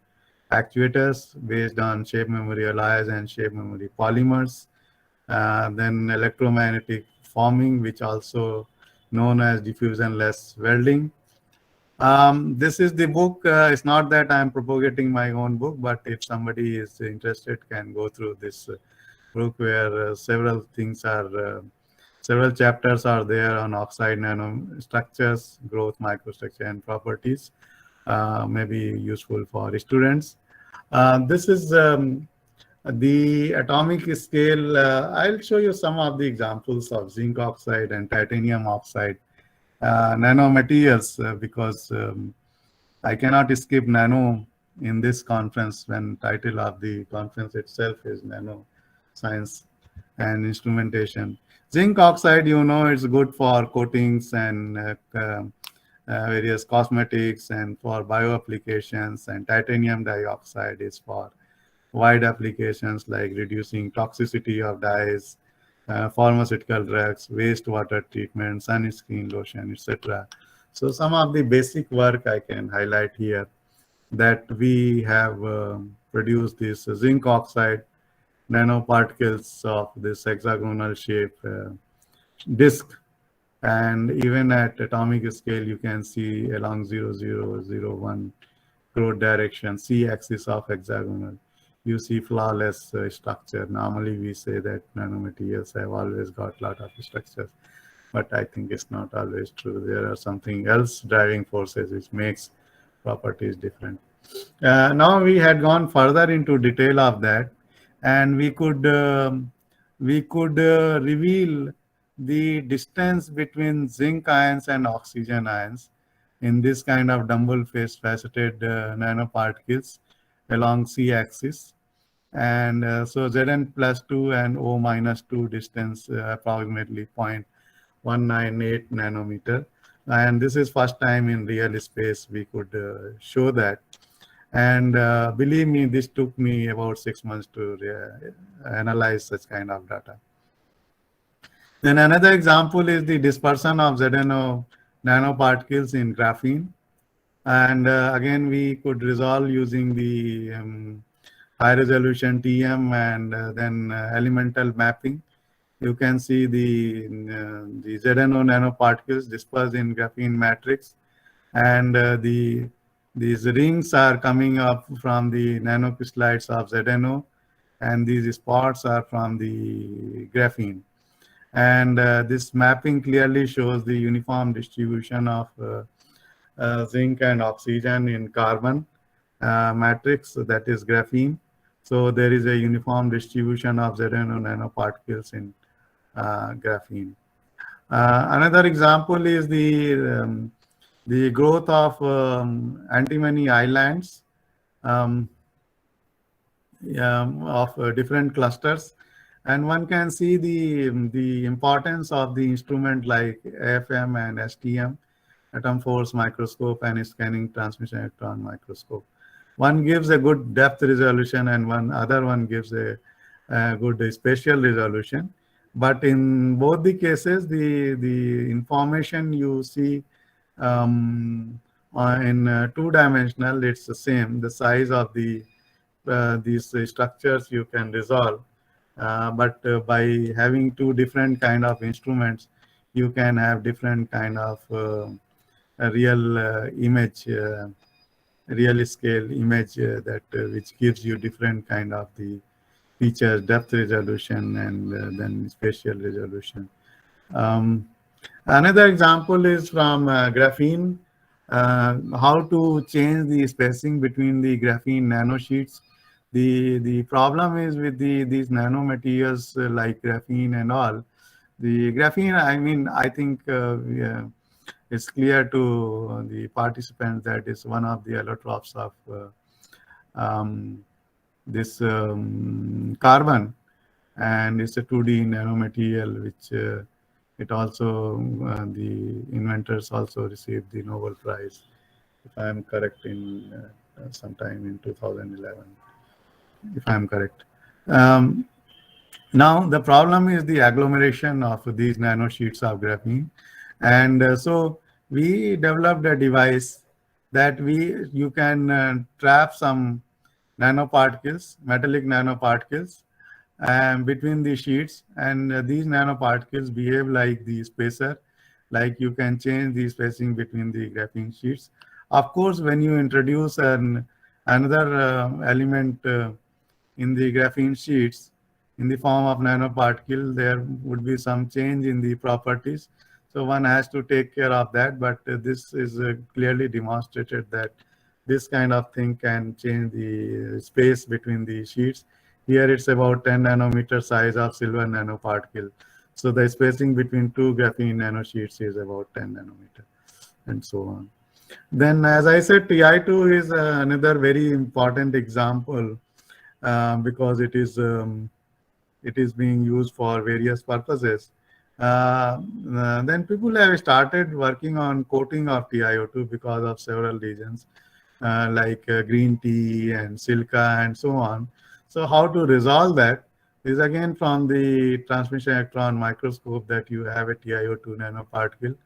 actuators based on shape memory alloys and shape memory polymers. Then electromagnetic forming, which also known as diffusionless welding. This is the book. It's not that I'm propagating my own book, but if somebody is interested, can go through this book where several things are, several chapters are there on oxide nanostructures, growth, microstructure, and properties. May be useful for students. This is the atomic scale. I'll show you some of the examples of zinc oxide and titanium oxide nanomaterials because I cannot skip nano in this conference when title of the conference itself is nano science and instrumentation. Zinc oxide, you know, it's good for coatings and various cosmetics and for bio applications, and titanium dioxide is for wide applications like reducing toxicity of dyes, pharmaceutical drugs, wastewater treatment, sunscreen lotion, etc. So some of the basic work I can highlight here, that we have produced this zinc oxide nanoparticles of this hexagonal shape disk, and even at atomic scale you can see along 0001 growth direction, c-axis of hexagonal, you see flawless structure. Normally we say that nanomaterials have always got a lot of structures, but I think it's not always true. There are something else driving forces which makes properties different. Now we had gone further into detail of that, and we could reveal the distance between zinc ions and oxygen ions in this kind of dumbbell face faceted nanoparticles along c-axis. And so Zn plus 2 and O minus 2 distance approximately 0.198 nanometer. And this is first time in real space we could show that. And believe me, this took me about 6 months to analyze such kind of data. Then another example is the dispersion of ZNO nanoparticles in graphene. And again, we could resolve using the high resolution TM and then elemental mapping. You can see the ZNO nanoparticles dispersed in graphene matrix, and these rings are coming up from the nanocrystallites of ZNO, and these spots are from the graphene. And this mapping clearly shows the uniform distribution of zinc and oxygen in carbon matrix, that is graphene. So there is a uniform distribution of ZNO nanoparticles in graphene. Another example is the growth of antimony islands of different clusters, and one can see the importance of the instrument like AFM and STM, atom force microscope, and scanning transmission electron microscope. One gives a good depth resolution, and other one gives a good spatial resolution. But in both the cases, the information you see in 2-dimensional, it's the same. The size of these structures you can resolve. But by having two different kind of instruments, you can have different kind of real image, real scale image that which gives you different kind of the features, depth resolution, and then spatial resolution. Another example is from graphene, how to change the spacing between the graphene nanosheets. The problem is with these nanomaterials like graphene and all. The graphene, I mean, I think it's clear to the participants that is one of the allotropes of this carbon, and it's a 2D nanomaterial, which it also, the inventors also received the Nobel Prize, if I am correct, in sometime in 2011, if I am correct. Now, the problem is the agglomeration of these nanosheets of graphene. And so we developed a device that you can trap some nanoparticles, metallic nanoparticles, between the sheets, and these nanoparticles behave like the spacer, like you can change the spacing between the graphene sheets. Of course, when you introduce another element in the graphene sheets in the form of nanoparticle, there would be some change in the properties. So one has to take care of that, but this is clearly demonstrated that this kind of thing can change the space between the sheets. Here it's about 10 nanometer size of silver nanoparticle. So the spacing between two graphene nanosheets is about 10 nanometer, and so on. Then, as I said, TI2 is another very important example because it is being used for various purposes. Then people have started working on coating of TiO2 because of several reasons, like green tea and silica and so on. So how to resolve that is again from the transmission electron microscope, that you have a TiO2 nanoparticle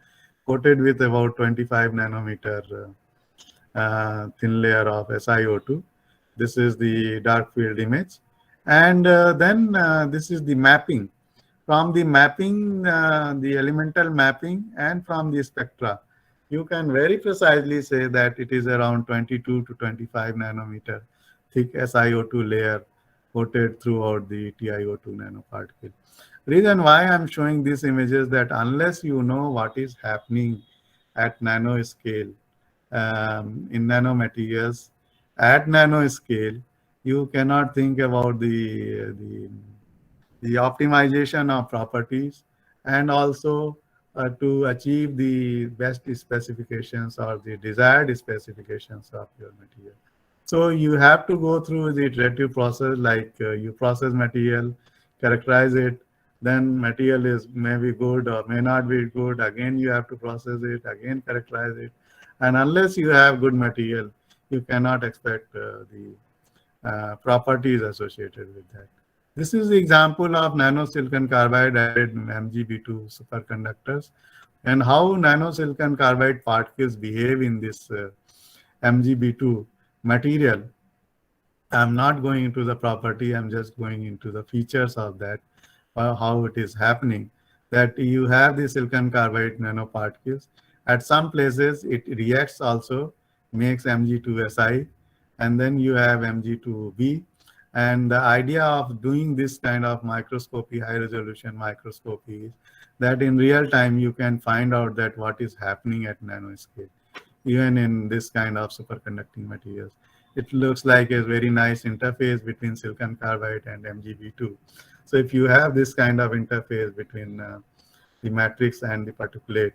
coated with about 25 nanometer thin layer of SiO2. This is the dark field image. And then this is the mapping. From the mapping, the elemental mapping, and from the spectra, you can very precisely say that it is around 22 to 25 nanometer thick SiO2 layer coated throughout the TiO2 nanoparticle. Reason why I'm showing these images, that unless you know what is happening at nanoscale in nanomaterials, at nanoscale, you cannot think about the optimization of properties, and also to achieve the best specifications or the desired specifications of your material. So you have to go through the iterative process, like you process material, characterize it, then material is maybe good or may not be good. Again, you have to process it, again characterize it. And unless you have good material, you cannot expect the properties associated with that. This is the example of nano silicon carbide added MgB2 superconductors and how nano silicon carbide particles behave in this MgB2 material. I'm not going into the property, I'm just going into the features of that, how it is happening. That you have the silicon carbide nanoparticles. At some places, it reacts also, makes Mg2Si, and then you have Mg2B. And the idea of doing this kind of microscopy, high resolution microscopy, is that in real time you can find out that what is happening at nanoscale, even in this kind of superconducting materials. It looks like a very nice interface between silicon carbide and MgB2. So if you have this kind of interface between the matrix and the particulate,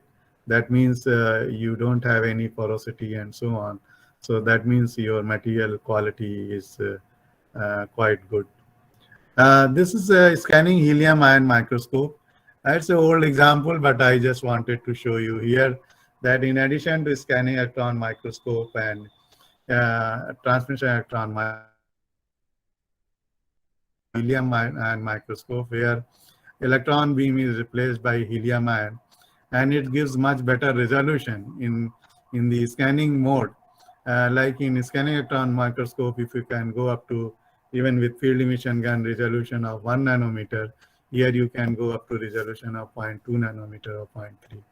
that means you don't have any porosity and so on. So that means your material quality is quite good. This is a scanning helium ion microscope. That's an old example, but I just wanted to show you here that in addition to scanning electron microscope and transmission electron helium ion microscope, where electron beam is replaced by helium ion, and it gives much better resolution in the scanning mode. Like in scanning electron microscope, if you can go up to, even with field emission gun, resolution of 1 nanometer, here you can go up to resolution of 0.2 nanometer or 0.3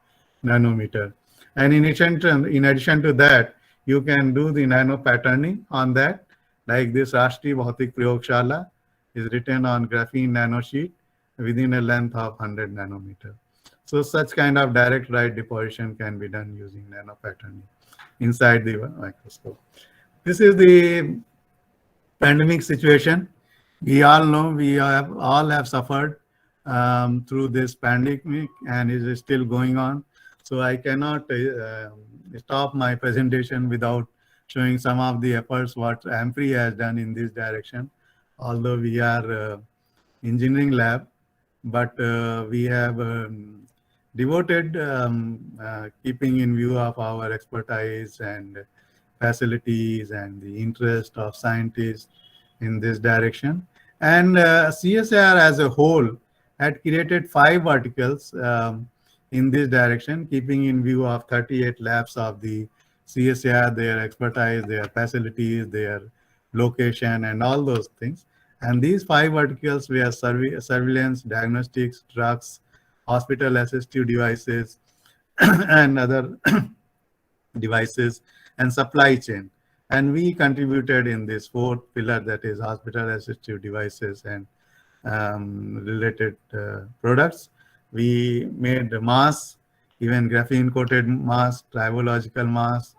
nanometer. And in addition to that, you can do the nano patterning on that, like this Rashtriya Bhautik Prayogshala is written on graphene nanosheet within a length of 100 nanometer. So such kind of direct light deposition can be done using nano patterning inside the microscope. This is the pandemic situation. We all know we all have suffered through this pandemic, and it is still going on. So I cannot stop my presentation without showing some of the efforts what AMFRI has done in this direction. Although we are engineering lab, but we have devoted, keeping in view of our expertise and facilities and the interest of scientists in this direction. And CSIR as a whole had created 5 verticals in this direction, keeping in view of 38 labs of the CSIR, their expertise, their facilities, their location, and all those things. And these 5 verticals were surveillance, diagnostics, drugs, hospital assistive devices, and other devices, and supply chain. And we contributed in this 4th pillar, that is hospital assistive devices and related products. We made masks, even graphene coated masks, tribological masks,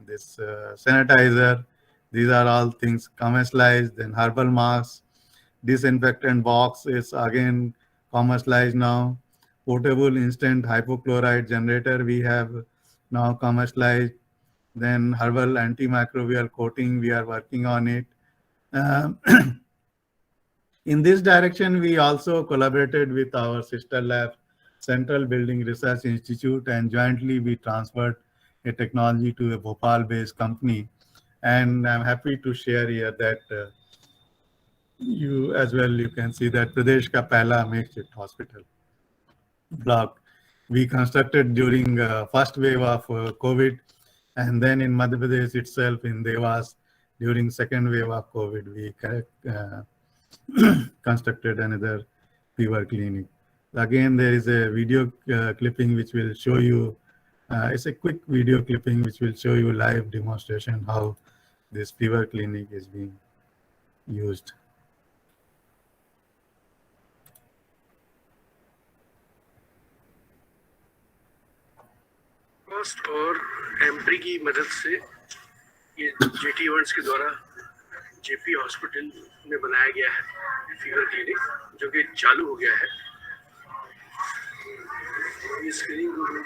this sanitizer. These are all things commercialized. Then herbal masks, disinfectant box is again commercialized now. Portable instant hypochlorite generator we have now commercialized. Then herbal antimicrobial coating, we are working on it. In this direction, we also collaborated with our sister lab, Central Building Research Institute, and jointly we transferred a technology to a Bhopal-based company. And I'm happy to share here that you as well, you can see that Pradesh ka pehla makeshift hospital block we constructed during first wave of COVID, and then in Madhya Pradesh itself in Devas during second wave of COVID, we constructed another fever clinic. Again, there is a video clipping which will show you, it's a quick video clipping which will show you live demonstration how this fever clinic is being used. Cost और एम्प्री की मदद से ये jetty events के द्वारा JP hospital में बनाया गया है फीवर क्लिनिक, जो कि चालू हो गया है। ये स्क्रीनिंग रूम है,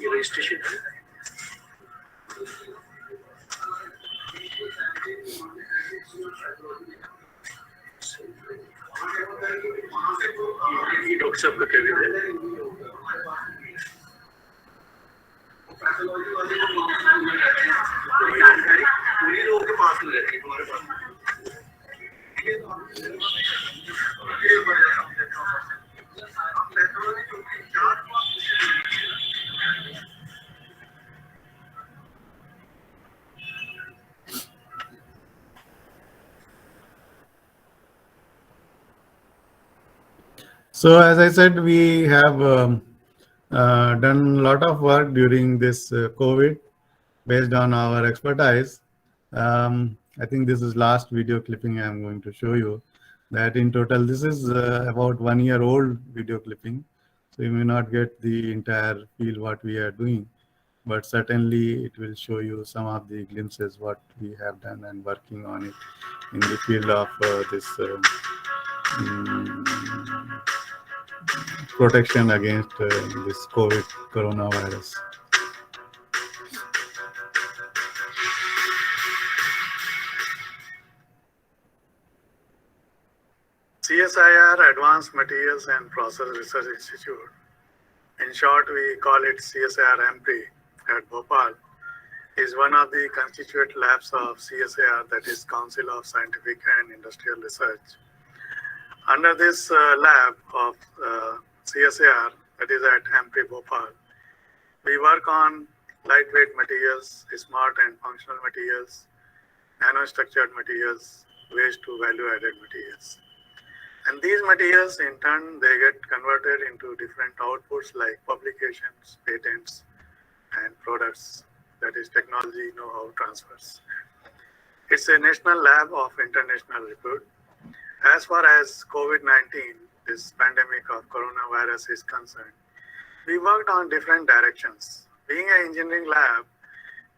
ये रजिस्ट्रेशन है। ये डॉक्टर साहब का कैबिन है। पूरी लोगों के पास में रहती है हमारे पास So, as I said, we have done a lot of work during this COVID based on our expertise. I think this is last video clipping I'm going to show you. That in total, this is about 1 year old video clipping. So you may not get the entire feel what we are doing, but certainly it will show you some of the glimpses what we have done and working on it in the field of this protection against this COVID coronavirus. CSIR Advanced Materials and Process Research Institute. In short, we call it CSIR AMPRI at Bhopal, is one of the constituent labs of CSIR, that is Council of Scientific and Industrial Research. Under this lab of CSIR, that is at AMPRI Bhopal, we work on lightweight materials, smart and functional materials, nanostructured materials, waste to value-added materials. And these materials, in turn, they get converted into different outputs like publications, patents, and products, that is technology know-how transfers. It's a national lab of international repute. As far as COVID-19, this pandemic of coronavirus is concerned, we worked on different directions. Being an engineering lab,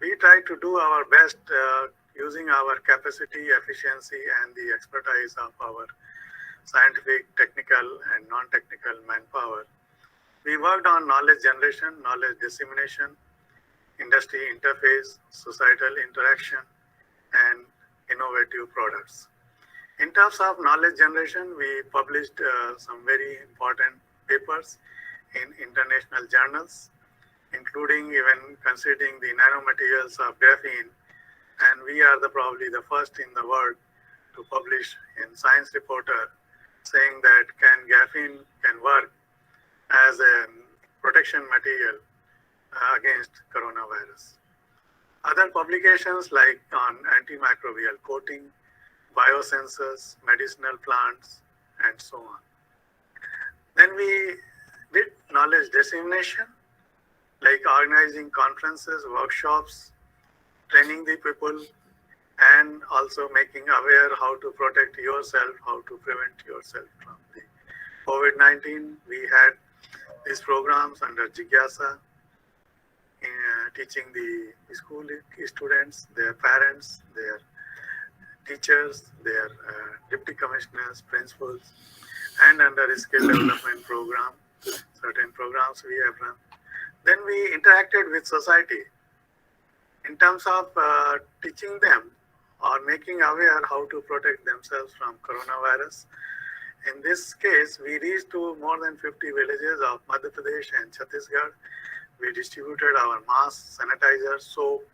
we try to do our best using our capacity, efficiency, and the expertise of our scientific, technical, and non-technical manpower. We worked on knowledge generation, knowledge dissemination, industry interface, societal interaction, and innovative products. In terms of knowledge generation, we published some very important papers in international journals, including even considering the nanomaterials of graphene. And we are probably the first in the world to publish in Science Reporter saying that graphene can work as a protection material against coronavirus. Other publications like on antimicrobial coating, biosensors, medicinal plants, and so on. Then we did knowledge dissemination, like organizing conferences, workshops, training the people, and also making aware how to protect yourself, how to prevent yourself from the COVID-19. We had these programs under Jigyasa, teaching the school students, their parents, their teachers, their deputy commissioners, principals, and under a skill development program, certain programs we have run. Then we interacted with society in terms of teaching them or making aware how to protect themselves from coronavirus. In this case, we reached to more than 50 villages of Madhya Pradesh and Chhattisgarh. We distributed our masks, sanitizers, soap,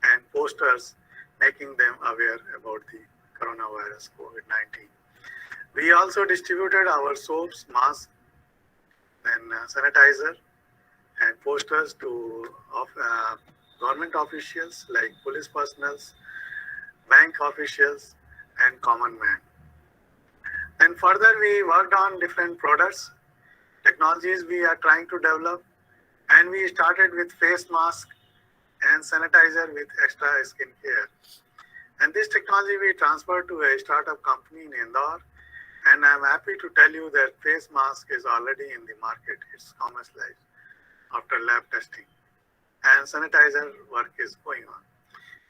and posters, making them aware about the coronavirus COVID-19. We also distributed our soaps, masks, and sanitizer, and posters to government officials like police personnel, bank officials, and common man. And further, we worked on different products, technologies we are trying to develop, and we started with face mask and sanitizer with extra skin care. And this technology we transferred to a startup company in Indore, and I'm happy to tell you that face mask is already in the market. It's commercialized after lab testing, and sanitizer work is going on.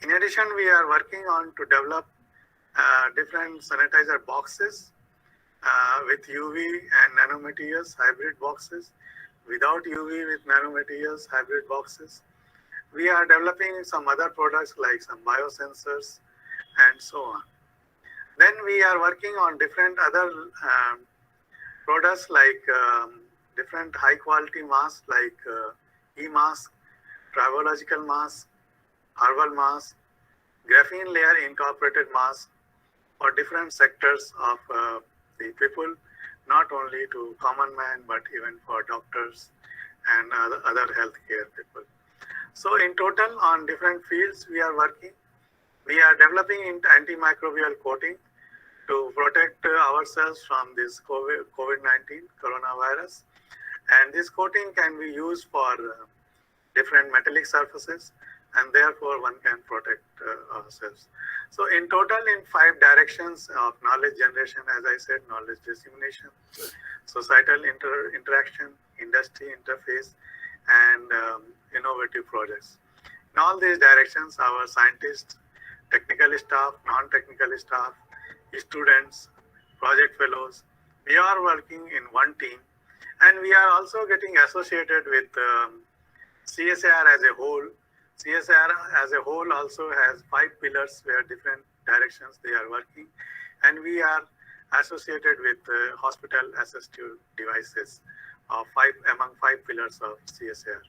In addition, we are working on to develop different sanitizer boxes with UV and nanomaterials, hybrid boxes, without UV with nanomaterials, hybrid boxes. We are developing some other products like some biosensors and so on. Then we are working on different other products like different high quality masks like e-mask, tribological mask, herbal mask, graphene layer incorporated mask for different sectors of the people, not only to common man, but even for doctors and other healthcare people. So in total, on different fields we are working. We are developing antimicrobial coating to protect ourselves from this COVID-19 coronavirus. And this coating can be used for different metallic surfaces, and therefore one can protect ourselves. So in total, in 5 directions of knowledge generation, as I said, knowledge dissemination, societal interaction, industry interface, and innovative projects. In all these directions, our scientists, technical staff, non-technical staff, students, project fellows, we are working in one team, and we are also getting associated with CSIR as a whole. CSIR as a whole also has 5 pillars where different directions they are working, and we are associated with hospital assistive devices among 5 pillars of CSIR.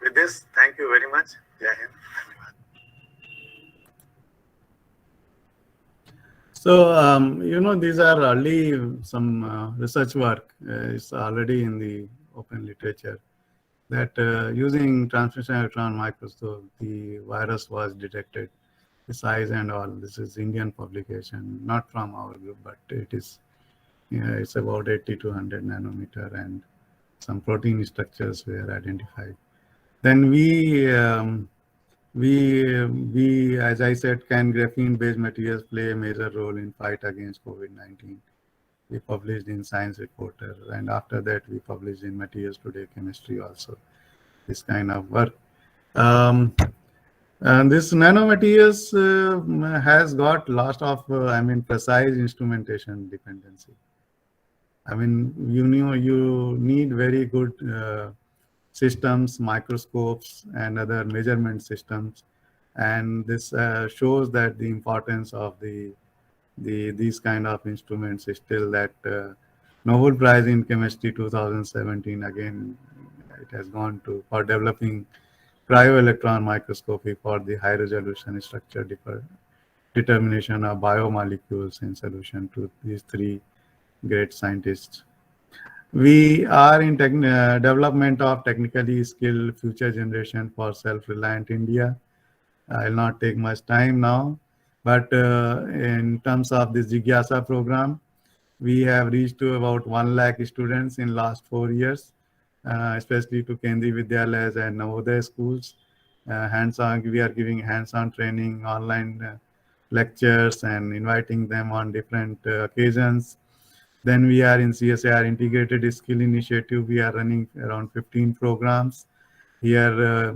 With this, thank you very much. Jai Hind. So, these are early some research work. It's already in the open literature that using transmission electron microscope, the virus was detected, the size and all. This is Indian publication, not from our group, but it is. It's about 80 to 100 nanometer, and some protein structures were identified. Then we, as I said, can graphene-based materials play a major role in fight against COVID-19? We published in Science Reporter, and after that we published in Materials Today Chemistry also, this kind of work. And this nanomaterials has got lots of, precise instrumentation dependency. You need very good systems, microscopes, and other measurement systems, and this shows that the importance of these kind of instruments is still that Nobel Prize in Chemistry 2017. Again, it has gone to for developing cryo-electron microscopy for the high resolution structure determination of biomolecules in solution to these 3 great scientists. We are in development of technically skilled future generation for self-reliant India. I'll not take much time now, but in terms of this Jigyasa program, we have reached to about 1 lakh students in last 4 years, especially to Kendriya Vidyalayas and Navodaya schools. We are giving hands-on training, online lectures, and inviting them on different occasions. Then we are in CSIR Integrated Skill Initiative. We are running around 15 programs. Here,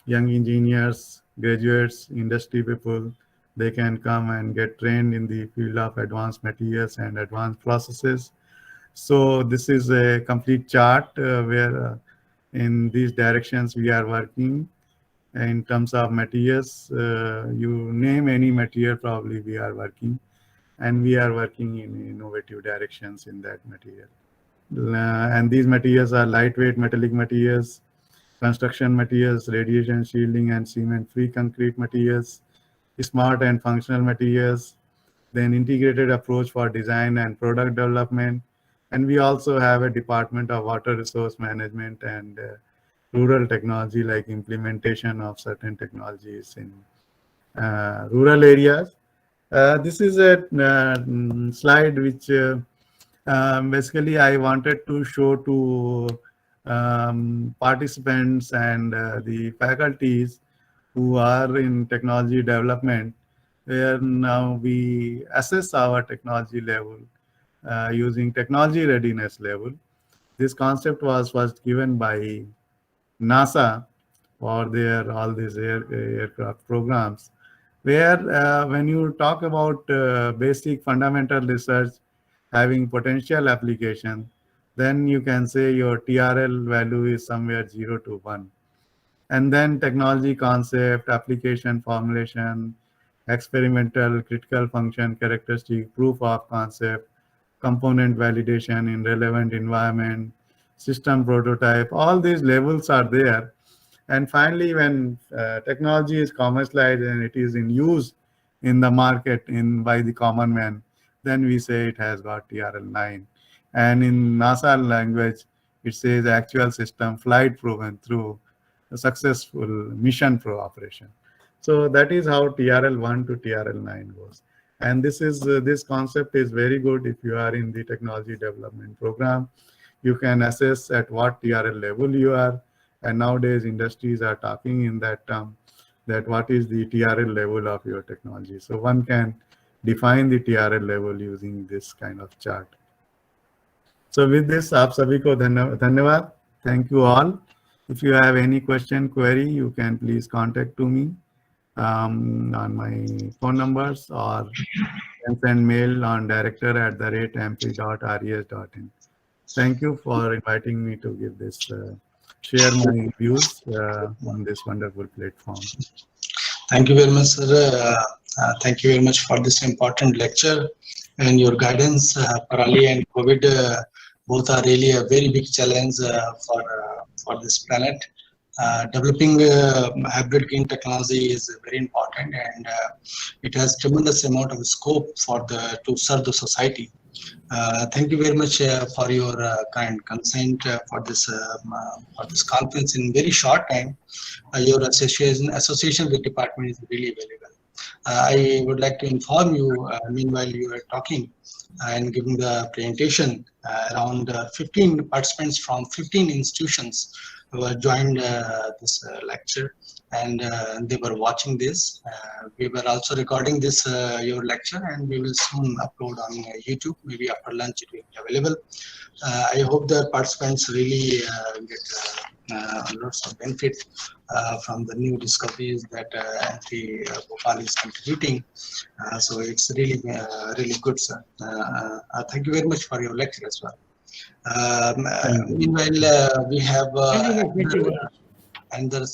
young engineers, graduates, industry people, they can come and get trained in the field of advanced materials and advanced processes. So this is a complete chart where in these directions we are working. In terms of materials, you name any material, probably we are working. And we are working in innovative directions in that material. And these materials are lightweight metallic materials, construction materials, radiation shielding and cement-free concrete materials, smart and functional materials, then integrated approach for design and product development. And we also have a department of water resource management and rural technology, like implementation of certain technologies in rural areas. This is a slide which basically I wanted to show to participants and the faculties who are in technology development, where now we assess our technology level using technology readiness level. This concept was first given by NASA for all these aircraft programs, where when you talk about basic fundamental research having potential application, then you can say your TRL value is somewhere 0 to 1. And then technology concept, application formulation, experimental, critical function characteristic, proof of concept, component validation in relevant environment, system prototype, all these levels are there. And finally, when technology is commercialized and it is in use in the market by the common man, then we say it has got TRL 9. And in NASA language, it says actual system flight proven through a successful mission pro operation. So that is how TRL 1 to TRL 9 goes. And this concept is very good if you are in the technology development program. You can assess at what TRL level you are. And nowadays industries are talking in that term, that what is the TRL level of your technology. So one can define the TRL level using this kind of chart. So with this, आप सभी को धन्यवाद. Thank you all. If you have any question, query, you can please contact to me on my phone numbers, or can send mail on director@ampri.res.in. Thank you for inviting me to give this, share my views on this wonderful platform. Thank you very much, sir. Thank you very much for this important lecture and your guidance. Parali and COVID both are really a very big challenge for this planet. Developing hybrid gene technology is very important, and it has tremendous amount of scope to serve the society. Thank you very much for your kind consent for this conference in very short time. Your association with department is really valuable. I would like to inform you, meanwhile you are talking and giving the presentation, around 15 participants from 15 institutions who have joined this lecture, and they were watching this. We were also recording this your lecture, and we will soon upload on YouTube. Maybe after lunch it will be available. I hope the participants really get lots of benefit from the new discoveries that Ampri Bhopal is contributing. So it's really really good, sir. Thank you very much for your lecture as well. Meanwhile, we have another